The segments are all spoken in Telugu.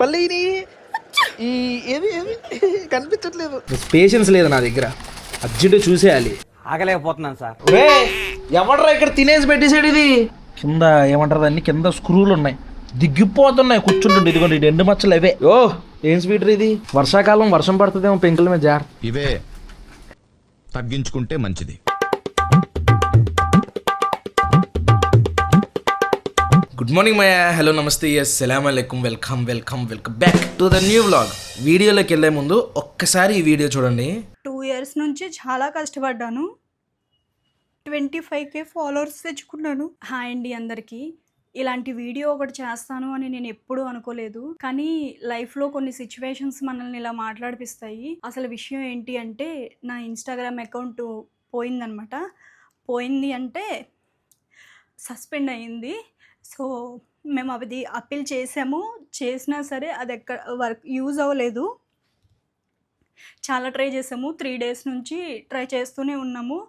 మళ్ళీ ఈ ఏది ఏది కనిపించట్లేదు. పేషెన్స్ లేదు నా దగ్గర, అర్జెంట్ చూసేయాలి. ఆగలేకపోతున్నాను సార్. ఎవడరా ఇక్కడ తినేసి పెట్టేసాడు? ఇది కింద ఏమంటారు దాన్ని, కింద స్క్రూలు ఉన్నాయి, దిగ్గిపోతున్నాయి కూర్చుంటుండే. ఇదిగోండి ఇది ఎండు మచ్చలు అవే. ఓ ఏం స్వీటర్ ఇది? వర్షాకాలం వర్షం పడుతుందేమో పెంకుల మీద జార్. ఇవే తగ్గించుకుంటే మంచిది. గుడ్ మార్నింగ్ మాయా, హలో నమస్తే, అస్సలాము అలైకుం, welcome welcome welcome back to the new vlog. వీడియోలోకి వెళ్ళే ముందు ఒక్కసారి ఈ వీడియో చూడండి. 2 years నుంచి చాలా కష్టపడ్డాను, 25K ఫాలోవర్స్ తెచ్చుకున్నాను. హాయ్ అండి అందరికీ. ఇలాంటి వీడియో ఒకటి చేస్తాను అని నేను ఎప్పుడూ అనుకోలేదు, కానీ లైఫ్లో కొన్ని సిచ్యువేషన్స్ మనల్ని ఇలా మాట్లాడిపిస్తాయి. అసలు విషయం ఏంటి అంటే, నా ఇన్స్టాగ్రామ్ అకౌంట్ పోయిందనమాట. పోయింది అంటే సస్పెండ్ అయ్యింది. సో మేము అది అప్పీల్ చేసాము, చేసినా సరే అది వర్క్ యూజ్ అవ్వలేదు. చాలా ట్రై చేసాము, 3 days నుంచి ట్రై చేస్తూనే ఉన్నాము.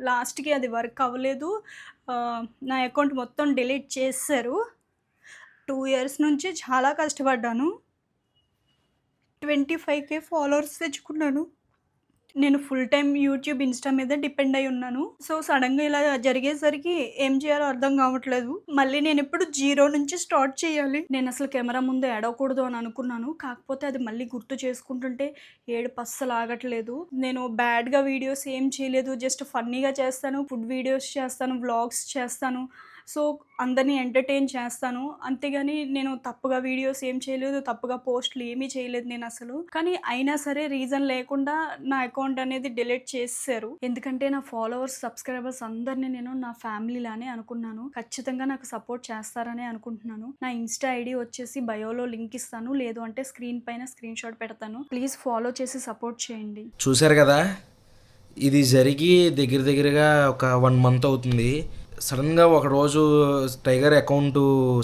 లాస్ట్కి అది వర్క్ అవ్వలేదు. నా అకౌంట్ మొత్తం డిలీట్ చేశారు. 2 years నుంచి చాలా కష్టపడ్డాను, 25K ఫాలోవర్స్ తెచ్చుకున్నాను. నేను ఫుల్ టైం యూట్యూబ్, ఇన్స్టా మీద డిపెండ్ అయి ఉన్నాను. సో సడన్గా ఇలా జరిగేసరికి ఏం చేయాలో అర్థం కావట్లేదు. మళ్ళీ నేను ఇప్పుడు 0 నుంచి స్టార్ట్ చేయాలి. నేను అసలు కెమెరా ముందు ఏడవకూడదు అని అనుకున్నాను, కాకపోతే అది మళ్ళీ గుర్తు చేసుకుంటుంటే ఏడుపు అస్సలు ఆగట్లేదు. నేను బ్యాడ్గా వీడియోస్ ఏం చేయలేదు, జస్ట్ ఫన్నీగా చేస్తాను, ఫుడ్ వీడియోస్ చేస్తాను, వ్లాగ్స్ చేస్తాను, సో అందరినీ ఎంటర్టైన్ చేస్తాను. అంతేగాని నేను తప్పుగా వీడియోస్ ఏం చేయలేదు, తప్పుగా పోస్టులు ఏమీ చేయలేదు నేను అసలు. కానీ అయినా సరే రీజన్ లేకుండా నా అకౌంట్ అనేది డిలీట్ చేశారు. ఎందుకంటే నా ఫాలోవర్స్, సబ్స్క్రైబర్స్ అందరినీ నేను నా ఫ్యామిలీ లానే అనుకున్నాను. ఖచ్చితంగా నాకు సపోర్ట్ చేస్తారనే అనుకుంటున్నాను. నా ఇన్స్టా ఐడి వచ్చేసి బయోలో లింక్ ఇస్తాను, లేదు అంటే స్క్రీన్ పైన స్క్రీన్ షాట్ పెడతాను. ప్లీజ్ ఫాలో చేసి సపోర్ట్ చేయండి. చూశారు కదా, ఇది జరిగి దగ్గరగా ఒక 1 month అవుతుంది. సడన్గా ఒక రోజు టైగర్ అకౌంట్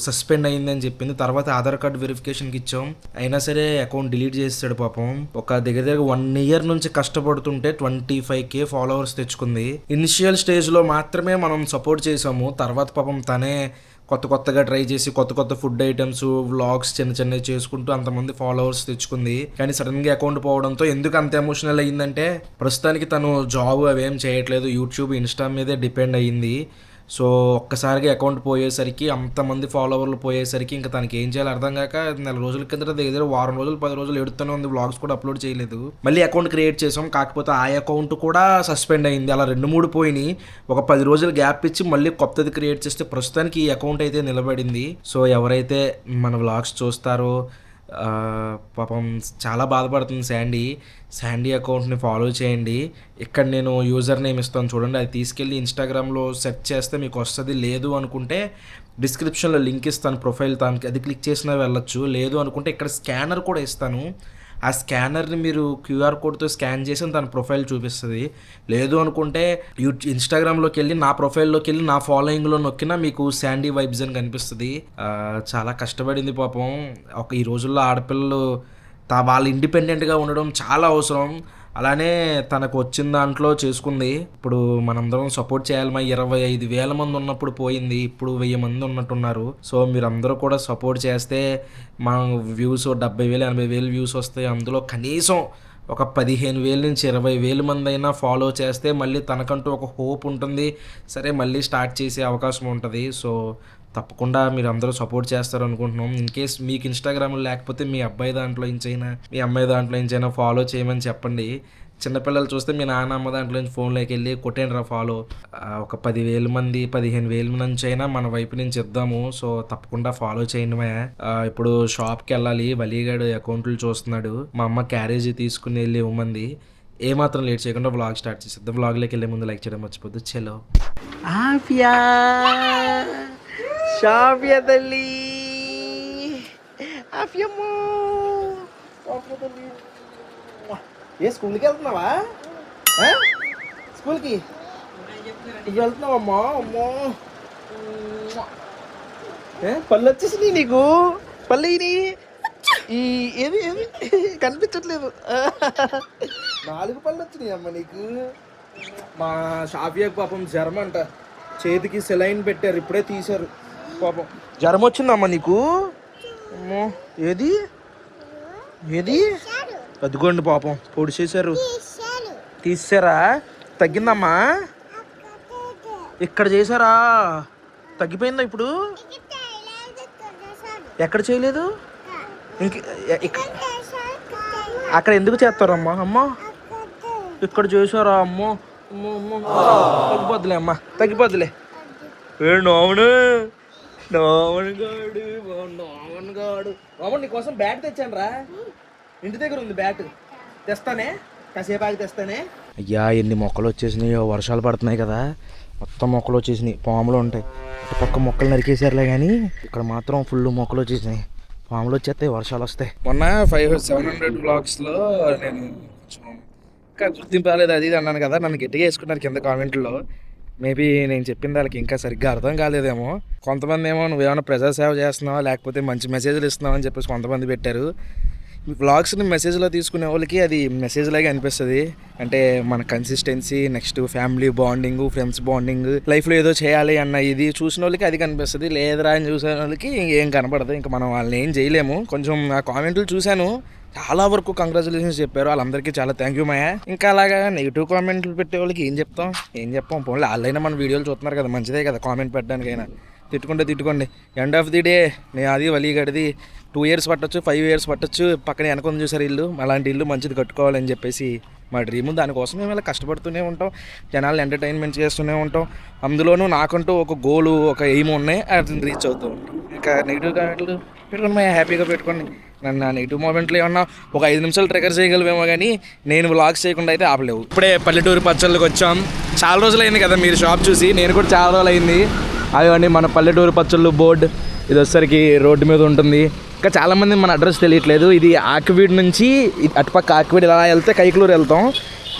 సస్పెండ్ అయ్యిందని చెప్పింది. తర్వాత ఆధార్ కార్డు వెరిఫికేషన్కి ఇచ్చాం, అయినా సరే అకౌంట్ డిలీట్ చేస్తాడు పాపం. ఒక దగ్గర 1 year నుంచి కష్టపడుతుంటే 25K ఫాలోవర్స్ తెచ్చుకుంది. ఇనిషియల్ స్టేజ్లో మాత్రమే మనం సపోర్ట్ చేసాము, తర్వాత పాపం తనే కొత్తగా ట్రై చేసి కొత్త ఫుడ్ ఐటమ్స్, వ్లాగ్స్ చిన్నవి చేసుకుంటూ అంతమంది ఫాలోవర్స్ తెచ్చుకుంది. కానీ సడన్గా అకౌంట్ పోవడంతో ఎందుకు అంత ఎమోషనల్ అయ్యిందంటే, ప్రస్తుతానికి తను జాబ్ అవేం చేయట్లేదు, యూట్యూబ్, ఇన్స్టా మీదే డిపెండ్ అయ్యింది. సో ఒక్కసారిగా అకౌంట్ పోయేసరికి, అంతమంది ఫాలోవర్లు పోయేసరికి ఇంకా తనకి ఏం చేయాలో అర్థం కాక 4 రోజుల కింద దగ్గర 1 వారం రోజులు 10 రోజులు ఎడుతూనే ఉంది. వ్లాగ్స్ కూడా అప్లోడ్ చేయలేదు. మళ్ళీ అకౌంట్ క్రియేట్ చేసాం, కాకపోతే ఆ అకౌంట్ కూడా సస్పెండ్ అయింది. అలా 2-3 పోయినాయి. ఒక 10 రోజులు గ్యాప్ ఇచ్చి మళ్ళీ కొత్తది క్రియేట్ చేస్తే ప్రస్తుతానికి ఈ అకౌంట్ అయితే నిలబడింది. సో ఎవరైతే మన వ్లాగ్స్ చూస్తారో పాపం చాలా బాధపడుతుంది శాండీ అకౌంట్ని ఫాలో చేయండి. ఇక్కడ నేను యూజర్ నేమ్ ఇస్తాను చూడండి, అది తీసుకెళ్ళి ఇన్స్టాగ్రామ్లో సెర్చ్ చేస్తే మీకు వస్తుంది. లేదు అనుకుంటే డిస్క్రిప్షన్లో లింక్ ఇస్తాను ప్రొఫైల్, దానికి అది క్లిక్ చేసినా వెళ్ళొచ్చు. లేదు అనుకుంటే ఇక్కడ స్కానర్ కూడా ఇస్తాను, ఆ స్కానర్ని మీరు QR కోడ్తో స్కాన్ చేసి తన ప్రొఫైల్ చూపిస్తుంది. లేదు అనుకుంటే ఇన్స్టాగ్రామ్లోకి వెళ్ళి నా ప్రొఫైల్లోకి వెళ్ళి నా ఫాలోయింగ్లో నొక్కినా మీకు శాండీ వైబ్స్ అని కనిపిస్తుంది. చాలా కష్టపడింది పాపం. ఈ రోజుల్లో ఆడపిల్లలు వాళ్ళు ఇండిపెండెంట్గా ఉండడం చాలా అవసరం. అలానే తనకు వచ్చిన దాంట్లో చేసుకుంది. ఇప్పుడు మనందరం సపోర్ట్ చేయాలి. 25,000 మంది ఉన్నప్పుడు పోయింది, ఇప్పుడు 1000 మంది ఉన్నట్టున్నారు. సో మీరందరూ కూడా సపోర్ట్ చేస్తే మా వ్యూస్ 70,000 80,000 వ్యూస్ వస్తాయి. అందులో కనీసం ఒక 15,000 నుంచి 20,000 మంది అయినా ఫాలో చేస్తే మళ్ళీ తనకంటూ ఒక హోప్ ఉంటుంది. సరే మళ్ళీ స్టార్ట్ చేసే అవకాశం ఉంటుంది. సో తప్పకుండా మీరు అందరూ సపోర్ట్ చేస్తారు అనుకుంటున్నాం. ఇన్ కేస్ మీకు ఇన్స్టాగ్రామ్ లేకపోతే మీ అబ్బాయి దాంట్లో నుంచైనా, మీ అమ్మాయి దాంట్లో నుంచైనా ఫాలో చేయమని చెప్పండి. చిన్నపిల్లలు చూస్తే మీ నాన్న అమ్మ దాంట్లో నుంచి ఫోన్లోకి వెళ్ళి కొట్టేండ్రా ఫాలో. ఒక 10,000 మంది 15,000 నుంచి అయినా మన వైపు నుంచి ఇద్దాము. సో తప్పకుండా ఫాలో చేయండి మాయా. ఇప్పుడు షాప్కి వెళ్ళాలి, వలీగాడు అకౌంట్లు చూస్తున్నాడు. మా అమ్మ క్యారేజీ తీసుకుని వెళ్ళి ఇవ్వమంది. ఏమాత్రం లేట్ చేయకుండా వ్లాగ్ స్టార్ట్ చేసేద్దాం. వ్లాగ్లోకి వెళ్ళే ముందు లైక్ చేయడం మర్చిపోద్దు. చలో షాఫియా తల్లి, ఆఫియమ్మో, ఏ స్కూల్కి వెళ్తున్నావా? స్కూల్కి వెళ్తున్నావమ్మా? అమ్మో పళ్ళు వచ్చేసినాయి నీకు. పళ్ళు ఈ ఏది కనిపించట్లేదు. 4 పళ్ళు వచ్చినాయి అమ్మ నీకు. మా షాఫియాకి పాపం జ్వరం అంట, చేతికి సెలైన్ పెట్టారు, ఇప్పుడే తీశారు. పాపం జ్వరం వచ్చిందమ్మా నీకు? అమ్మో ఏది ఏది అదిగోండి పాపం పొడి చేశారు, తీసారా? తగ్గిందమ్మా? ఇక్కడ చేశారా? తగ్గిపోయిందా ఇప్పుడు? ఎక్కడ చేయలేదు? అక్కడ ఎందుకు చేస్తారమ్మా? అమ్మా ఇక్కడ చేశారా? అమ్మో అమ్మో అమ్మో తగ్గిపోద్దులే అమ్మా, తగ్గిపోద్దులే. నోమను నోమన్ గాడు నోమన్ గాడు నోమన్ నీకోసం బ్యాట్ తెచ్చాను రా, ఇంటి దగ్గర ఉంది బ్యాట్, తెస్తానే కాసేపు ఆగి తెస్తానే. అయ్యా ఎన్ని మొక్కలు వచ్చేసినాయో, వర్షాలు పడుతున్నాయి కదా, మొత్తం మొక్కలు వచ్చేసినాయి. పాములు ఉంటాయి అటు పక్క మొక్కలు నరికేసారులే కానీ ఇక్కడ మాత్రం ఫుల్ మొక్కలు వచ్చేసినాయి. పాములు వచ్చేస్తాయి, వర్షాలు వస్తాయి. మొన్న 700 బ్లాగ్స్లో నేను ఇంకా గుర్తింపు రాలేదు అది ఇది అన్నాను కదా, నన్ను గట్టిగా వేసుకున్నారు కింద కామెంట్లో. మేబీ నేను చెప్పింది వాళ్ళకి ఇంకా సరిగ్గా అర్థం కాలేదేమో. కొంతమంది ఏమో నువ్వేమైనా ప్రజాసేవ చేస్తున్నావా లేకపోతే మంచి మెసేజ్లు ఇస్తున్నావు అని చెప్పేసి కొంతమంది పెట్టారు. వ్లాగ్స్ని మెసేజ్లో తీసుకునే వాళ్ళకి అది మెసేజ్ లాగే అనిపిస్తుంది. అంటే మన consistency, next family bonding, friends bonding, లైఫ్లో ఏదో చేయాలి అన్న ఇది చూసిన వాళ్ళకి అది కనిపిస్తుంది. లేదురా అని చూసిన వాళ్ళకి ఏం కనపడదు. ఇంకా మనం వాళ్ళని ఏం చేయలేము. కొంచెం ఆ కామెంట్లు చూశాను, చాలా వరకు కంగ్రాచులేషన్స్ చెప్పారు. వాళ్ళందరికీ చాలా థ్యాంక్ యూ మాయా. ఇంకా అలాగా నెగిటివ్ కామెంట్లు పెట్టే వాళ్ళకి ఏం చెప్పాం పోన్లే, వాళ్ళైనా మన వీడియోలు చూస్తున్నారు కదా, మంచిదే కదా కామెంట్ పెట్టడానికైనా. తిట్టుకోండి. ఎండ్ ఆఫ్ ది డే నేను అది వలీగడిది 2 years పట్టొచ్చు, 5 years పట్టొచ్చు, పక్కన వెనకొని చూసారు ఇల్లు, అలాంటి ఇల్లు మంచిది కట్టుకోవాలని చెప్పేసి మా డ్రీమ్. దానికోసం మేము ఇలా కష్టపడుతూనే ఉంటాం, జనాలు ఎంటర్టైన్మెంట్ చేస్తూనే ఉంటాం. అందులోనూ నాకంటూ ఒక గోలు, ఒక ఎయిమ్ ఉన్నాయి, అది రీచ్ అవుతూ ఉంటాం. ఇంకా నెగిటివ్ కామెంట్లు పెట్టుకోండి మా, హ్యాపీగా పెట్టుకోండి. నన్ను ఆ నెగిటివ్ మూమెంట్లో ఏమన్నా ఒక 5 నిమిషాలు ట్రిగర్ చేయగలమేమో కానీ నేను వ్లాగ్స్ చేయకుండా అయితే ఆపలేవు. ఇప్పుడే పల్లెటూరు పచ్చళ్ళకి వచ్చాం. చాలా రోజులు అయింది కదా మీరు షాప్ చూసి, నేను కూడా చాలా రోజులు అయింది. అదిగోండి మన పల్లెటూరు పచ్చళ్ళు బోర్డు, ఇది వచ్చేసరికి రోడ్డు మీద ఉంటుంది. ఇంకా చాలామంది మన అడ్రస్ తెలియట్లేదు. ఇది ఆకివీడ్ నుంచి అటుపక్క ఆకివీడ్ ఇలా వెళ్తే కైకలూరు వెళ్తాం.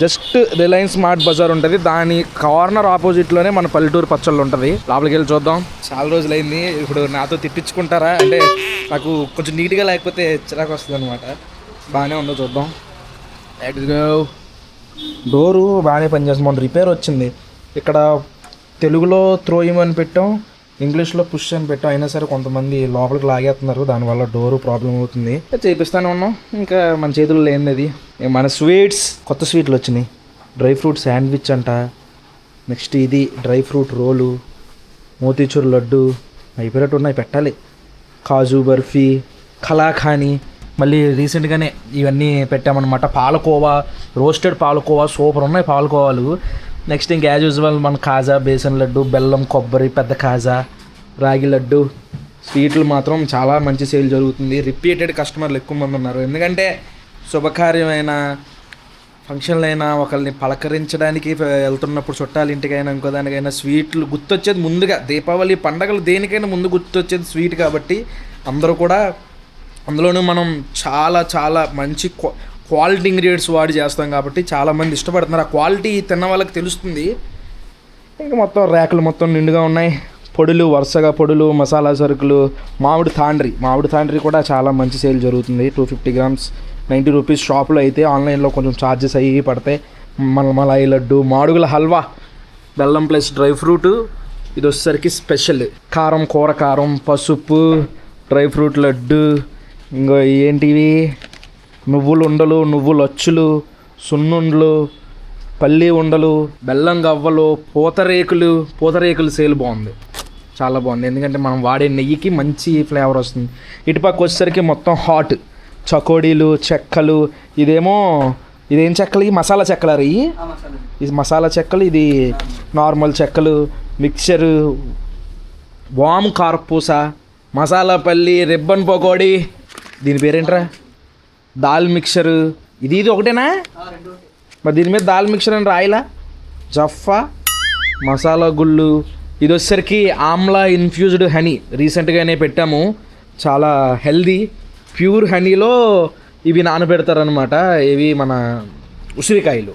జస్ట్ రిలయన్స్ స్మార్ట్ బజార్ ఉంటుంది, దాని కార్నర్ ఆపోజిట్లోనే మన పల్లెటూరు పచ్చళ్ళు ఉంటుంది. లోపలికి వెళ్ళి చూద్దాం. చాలా రోజులు అయింది. ఇప్పుడు నాతో తిట్టించుకుంటారా అంటే నాకు కొంచెం నీట్గా లేకపోతే చిరాకు వస్తుంది అనమాట. బాగానే ఉందో చూద్దాం. డోరు బాగానే పనిచేస్తుంది. మొన్న రిపేర్ వచ్చింది. ఇక్కడ తెలుగులో త్రోయమని పెట్టాం, ఇంగ్లీష్లో పుష్ అని పెట్టాం. అయినా సరే కొంతమంది లోపలికి లాగేస్తున్నారు, దానివల్ల డోరు ప్రాబ్లం అవుతుంది. చేపిస్తానే ఉన్నాం, ఇంకా మన చేతుల్లో లేనిది అది. మన స్వీట్స్, కొత్త స్వీట్లు వచ్చినాయి. డ్రై ఫ్రూట్ శాండ్విచ్ అంట, నెక్స్ట్ ఇది డ్రై ఫ్రూట్ రోలు, మోతీచూర్ లడ్డు అయిపోయినట్టు ఉన్నాయి, పెట్టాలి. కాజు బర్ఫీ, కలాఖాని, మళ్ళీ రీసెంట్గానే ఇవన్నీ పెట్టామన్నమాట. పాలకోవా, రోస్టెడ్ పాలకోవా సూపర్ ఉన్నాయి పాలకోవాలు. నెక్స్ట్ ఇంకా యాజ్ యూజువల్ మన కాజా, బేసన్ లడ్డు, బెల్లం, కొబ్బరి, పెద్ద కాజా, రాగి లడ్డు. స్వీట్లు మాత్రం చాలా మంచి సేల్ జరుగుతుంది. రిపీటెడ్ కస్టమర్లు ఎక్కువ మంది ఉన్నారు. ఎందుకంటే శుభకార్యమైన ఫంక్షన్లైనా, ఒకరిని పలకరించడానికి వెళ్తున్నప్పుడు, చుట్టాల ఇంటికైనా ఇంకో దానికైనా స్వీట్లు గుర్తొచ్చేది ముందుగా. దీపావళి పండగలు దేనికైనా ముందు గుర్తొచ్చేది స్వీట్ కాబట్టి అందరూ కూడా, అందులోనూ మనం చాలా చాలా మంచి క్వాలిటీ ఇంగ్రీడియంట్స్ వాడి చేస్తాం కాబట్టి చాలామంది ఇష్టపడుతున్నారు. ఆ క్వాలిటీ తిన్న వాళ్ళకి తెలుస్తుంది. ఇంకా మొత్తం ర్యాకులు మొత్తం నిండుగా ఉన్నాయి. పొడులు, వరుసగా పొడులు, మసాలా సరుకులు, మామిడి తాండ్రి కూడా చాలా మంచి సేల్ జరుగుతుంది. 250 grams 90 rupees. షాప్లో అయితే, ఆన్లైన్లో కొంచెం ఛార్జెస్ అయ్యి పడతాయి. మలై లడ్డు, మాడుగుల హల్వా, బెల్లం ప్లస్ డ్రై ఫ్రూట్. ఇది వచ్చేసరికి స్పెషల్ కారం, కూర కారం, పసుపు, డ్రై ఫ్రూట్ లడ్డు. ఇంకో ఏంటివి, నువ్వులు ఉండలు, నువ్వులు అచ్చులు, సున్నుండలు, పల్లి ఉండలు, బెల్లం గవ్వలు, పూతరేకులు సేల్ బాగుంది, చాలా బాగుంది. ఎందుకంటే మనం వాడే నెయ్యికి మంచి ఫ్లేవర్ వస్తుంది. ఇటుపక్క వచ్చేసరికి మొత్తం హాట్ చకోడీలు, చెక్కలు. ఇదేం చెక్కలు? ఈ మసాలా చెక్కలు అవి. ఇది మసాలా చెక్కలు, ఇది నార్మల్ చెక్కలు, మిక్చరు, వాము కారపూస, మసాలా పల్లి, రిబ్బన్ పకోడీ. దీని పేరేంట్రా? దాల్ మిక్చరు. ఇది ఒకటేనా? మరి దీని మీద దాల్ మిక్చర్ అని రాయిలా? జఫా, మసాలా గుళ్ళు. ఇది వచ్చేసరికి ఆమ్లా ఇన్ఫ్యూజ్డ్ హనీ, రీసెంట్గానే పెట్టాము. చాలా హెల్దీ, ప్యూర్ హనీలో ఇవి నానబెడతారనమాట. ఇవి మన ఉసిరికాయలు.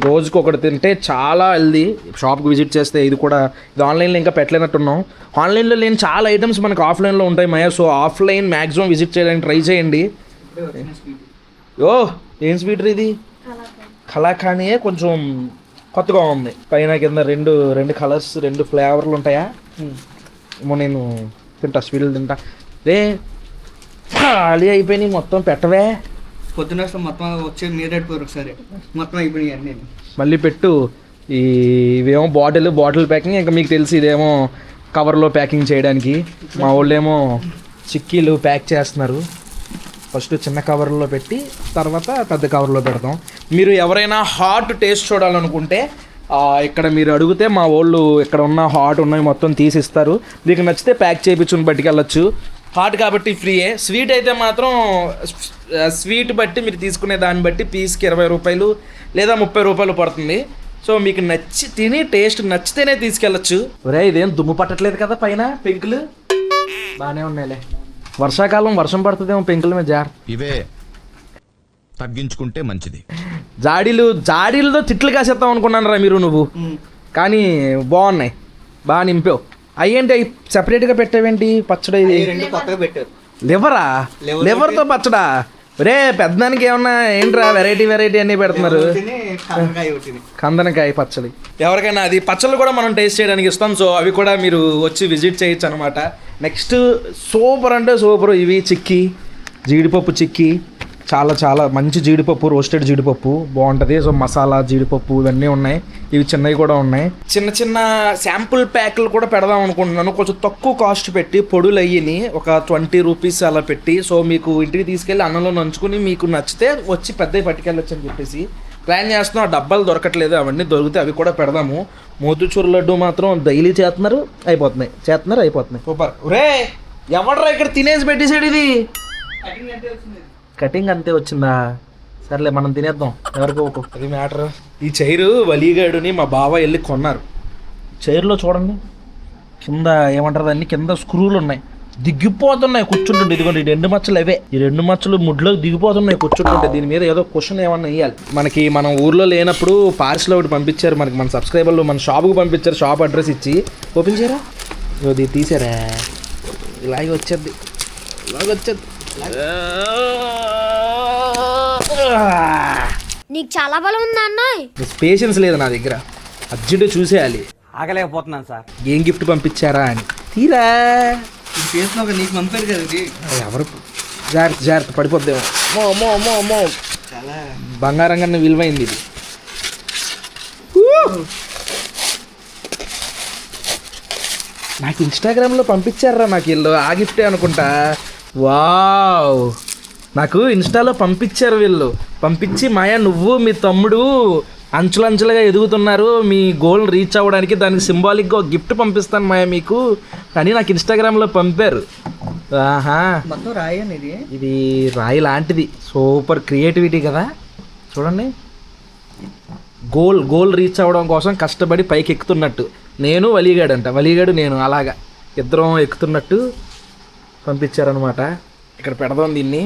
రోజుకు ఒకటి తింటే చాలా హెల్దీ. షాప్కి విజిట్ చేస్తే ఇది ఆన్లైన్లో ఇంకా పెట్టలేనట్టున్నాం. ఆన్లైన్లో లేని చాలా ఐటమ్స్ మనకు ఆఫ్లైన్లో ఉంటాయి మయా. సో ఆఫ్లైన్ మ్యాక్సిమం విజిట్ చేయడానికి ట్రై చేయండి. ఏం స్వీట్ ఇది? కలాఖానియే, కొంచెం కొత్తగా ఉంది. పైన కింద రెండు కలర్స్, 2 ఫ్లేవర్లు ఉంటాయా? నేను తింటా స్వీట్లు తింటా. రే ఖాళీ అయిపోయినాయి మొత్తం పెట్టవే. పొద్దున మొత్తం వచ్చి నీరెడిపోయారు ఒకసారి, మొత్తం అయిపోయినాయి అన్నీ. మళ్ళీ పెట్టు. ఇవేమో బాటిల్ ప్యాకింగ్, ఇంకా మీకు తెలిసి ఇదేమో కవర్లో ప్యాకింగ్ చేయడానికి. మా వాళ్ళేమో చిక్కీలు ప్యాక్ చేస్తున్నారు. ఫస్ట్ చిన్న కవర్లో పెట్టి తర్వాత పెద్ద కవర్లో పెడతాం. మీరు ఎవరైనా హాట్ టేస్ట్ చూడాలనుకుంటే ఇక్కడ మీరు అడిగితే మా వాళ్ళు ఇక్కడ ఉన్న హాట్ ఉన్నవి మొత్తం తీసిస్తారు. మీకు నచ్చితే ప్యాక్ చేయించుకుని పట్టుకెళ్ళచ్చు. హాట్ కాబట్టి ఫ్రీయే. స్వీట్ అయితే మాత్రం స్వీట్ బట్టి మీరు తీసుకునే దాన్ని బట్టి పీస్కి 20 రూపాయలు లేదా 30 రూపాయలు పడుతుంది. సో మీకు నచ్చి తిని టేస్ట్ నచ్చితేనే తీసుకెళ్ళచ్చు. ఒరే ఇదేం దుమ్ము పట్టట్లేదు కదా పైన పెంకులు బాగానే ఉన్నాయిలే. వర్షాకాలం వర్షం పడుతుందేమో పెంకుల మీద ఇవే తగ్గించుకుంటే మంచిది. జాడీలతో తిట్లు కాసేస్తాం అనుకున్నాను రా నువ్వు. కానీ బాగున్నాయి, బాగా నింపావు. అయ్యేంటి అవి సెపరేట్గా పెట్టావేంటి పచ్చడి? ఇది రెండు కొత్తగా పెట్టారు. లివర్తో పచ్చడా? రే పెద్దదానికి ఏమన్నా ఏంట్రా వెరైటీ అన్నీ పెడుతున్నారు. కందనకాయ పచ్చడి. ఎవరికైనా అది పచ్చళ్ళు కూడా మనం టేస్ట్ చేయడానికి ఇస్తాం. సో అవి కూడా మీరు వచ్చి విజిట్ చేయొచ్చు అనమాట. నెక్స్ట్ సూపర్ అంటే సూపర్ ఇవి చిక్కీ, జీడిపప్పు చిక్కీ. చాలా మంచి జీడిపప్పు, రోస్టెడ్ జీడిపప్పు బాగుంటుంది. సో మసాలా జీడిపప్పు ఇవన్నీ ఉన్నాయి. ఇవి చిన్నవి కూడా ఉన్నాయి. చిన్న శాంపుల్ ప్యాక్లు కూడా పెడదాం అనుకుంటున్నాను. కొంచెం తక్కువ కాస్ట్ పెట్టి పొడులు అయ్యిని ఒక 20 రూపీస్ అలా పెట్టి. సో మీకు ఇంటికి తీసుకెళ్ళి అన్నంలో నంచుకుని మీకు నచ్చితే వచ్చి పెద్దవి పట్టుకెళ్ళొచ్చు అని చెప్పేసి ప్లాన్ చేస్తున్నాం. ఆ డబ్బాలు దొరకట్లేదు, అవన్నీ దొరికితే అవి కూడా పెడదాము. మోతుచూరు లడ్డు మాత్రం డైలీ అయిపోతున్నాయి. సూపర్. రే ఎవడరా ఇక్కడ తినేసి పెట్టేసాడు ఇది? కటింగ్ అంతే వచ్చిందా? సర్లే మనం తినేద్దాం. ఎవరికో అది మ్యాటర్. ఈ చైరు వలీగాడుని మా బావ వెళ్ళి కొన్నారు. చైర్లో చూడండి కింద ఏమంటారు దాన్ని, కింద స్క్రూలు ఉన్నాయి, దిగిపోతున్నాయి కూర్చుంటుంటే. ఇదిగోండి ఈ 2 మచ్చలు అవే. ఈ 2 మచ్చలు ముడ్లోకి దిగిపోతున్నాయి కూర్చుంటుంటే. దీని మీద ఏదో క్వశ్చన్ ఏమన్నా వేయాలి. మనం ఊర్లో లేనప్పుడు పార్సిల్ ఒకటి పంపించారు మనకి, మన సబ్స్క్రైబర్లు మన షాప్కి పంపించారు. షాప్ అడ్రస్ ఇచ్చి ఓపెన్ చేయరా, ఇది తీసారా, ఇలాగే వచ్చేది. నీకు చాలా బలం ఉందా అన్నాయ్? పేషెన్స్ లేదు నా దగ్గర, అర్జెంట్ చూసేయాలి. ఆగలేకపోతున్నాను సార్. ఏం గిఫ్ట్ పంపించారా అని తీరా. ఫేస్లో నీకు పంపారు కదా ఇది. ఎవరు జాగ్రత్త పడిపోద్దేమో. మో చాలా బంగారం కన్నా విలువైంది ఇది. నాకు ఇన్స్టాగ్రామ్లో పంపించారా నాకు వీళ్ళు, ఆ గిఫ్టే అనుకుంటా. వావ్, నాకు ఇన్స్టాలో పంపించారు వీళ్ళు. పంపించి మాయా నువ్వు మీ తమ్ముడు అంచులంచులుగా ఎదుగుతున్నారు, మీ గోల్ రీచ్ అవ్వడానికి దానికి సింబాలిక్గా ఒక గిఫ్ట్ పంపిస్తాను మాయా మీకు అని నాకు ఇన్స్టాగ్రామ్లో పంపారు. ఆహా, మొత్తం రాయి అనేది. ఇది రాయి లాంటిది. సూపర్ క్రియేటివిటీ కదా. చూడండి, గోల్ రీచ్ అవ్వడం కోసం కష్టపడి పైకి ఎక్కుతున్నట్టు. నేను వలీగాడు నేను అలాగా ఇద్దరం ఎక్కుతున్నట్టు పంపించారనమాట. ఇక్కడ పెడదాం దీన్ని.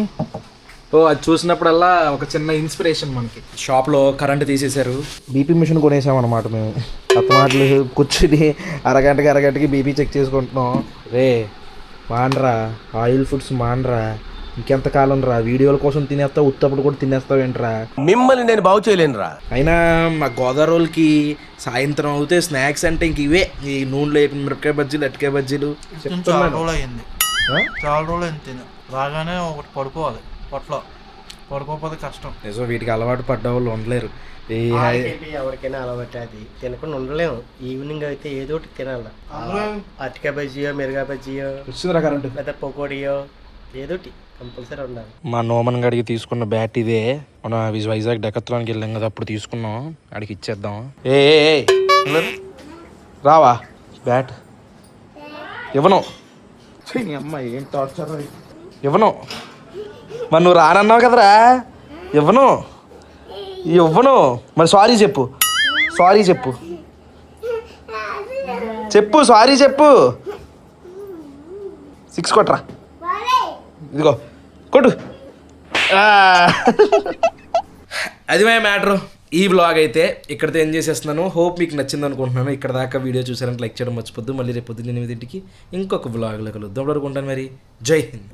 అది చూసినప్పుడల్లా ఒక చిన్న ఇన్స్పిరేషన్ మనకి. షాప్లో కరెంట్ తీసేశారు, బీపీ మిషన్ కొనేసామన్నమాట మేము. మాటలు కూర్చుని అరగంటకి బీపీ చెక్ చేసుకుంటున్నాం. రే మానరా, ఆయిల్ ఫుడ్స్ మానరా, ఇంకెంతకాలం రా. వీడియోల కోసం తినేస్తావు, ఉత్తప్పుడు కూడా తినేస్తావు ఏంట్రా? మిమ్మల్ని నేను బాగు చేయలేనురా. అయినా మా గోదావరికి సాయంత్రం అవుతే స్నాక్స్ అంటే ఇంక ఇవే. ఈ నూనెలో వేపిన మిరపకాయ బజ్జీలు, అరటికాయ బజ్జీలు. చాలా రోజులు అయింది తిని. రాగానే ఒకటి పడుకోవాలి, పొట్లో పడుకోకపోతే కష్టం. నిజం, వీటికి అలవాటు పడ్డ వాళ్ళు ఉండలేరు. ఎవరికైనా అలవాటు, అది తినకుండా ఉండలేము. ఈవినింగ్ అయితే ఏదో ఒకటి తినాలి. అరటికాయ బజ్జీయో, మిరగాయ బజ్జీయో, వచ్చిందిరా కరెంటు, లేదా పకోడియో, ఏదోటి కంపల్సరీ ఉండాలి. మా నోమన్ గడికి తీసుకున్న బ్యాట్ ఇదే. మన వైజాగ్ డెకత్లానికి వెళ్ళాం కదా, అప్పుడు తీసుకున్నాం. అడిగి ఇచ్చేద్దాం. ఏ రావా బ్యాట్? ఇవ్వను. అమ్మాయి ఏం టార్చర్. ఇవ్వను. మరి నువ్వు రానన్నావు కదరా. ఇవ్వను. మరి సారీ చెప్పు. సారీ చెప్పు. సారీ చెప్పు. 6 కొట్రా. ఇదిగో కొట్టు. అది మా మ్యాటర్. ఈ బ్లాగ్ అయితే ఇక్కడితో ఏం చేసేస్తున్నాను. హోప్ మీకు నచ్చింది అనుకుంటున్నాను. ఇక్కడ దాకా వీడియో చూసారంటే లైక్ చేయడం మర్చిపోద్దు. మళ్ళీ రేపు పొద్దున్న 8ంటికి ఇంకొక బ్లాగ్లో కలుద్దాం. ఉంటాను మరి. జై హింద్.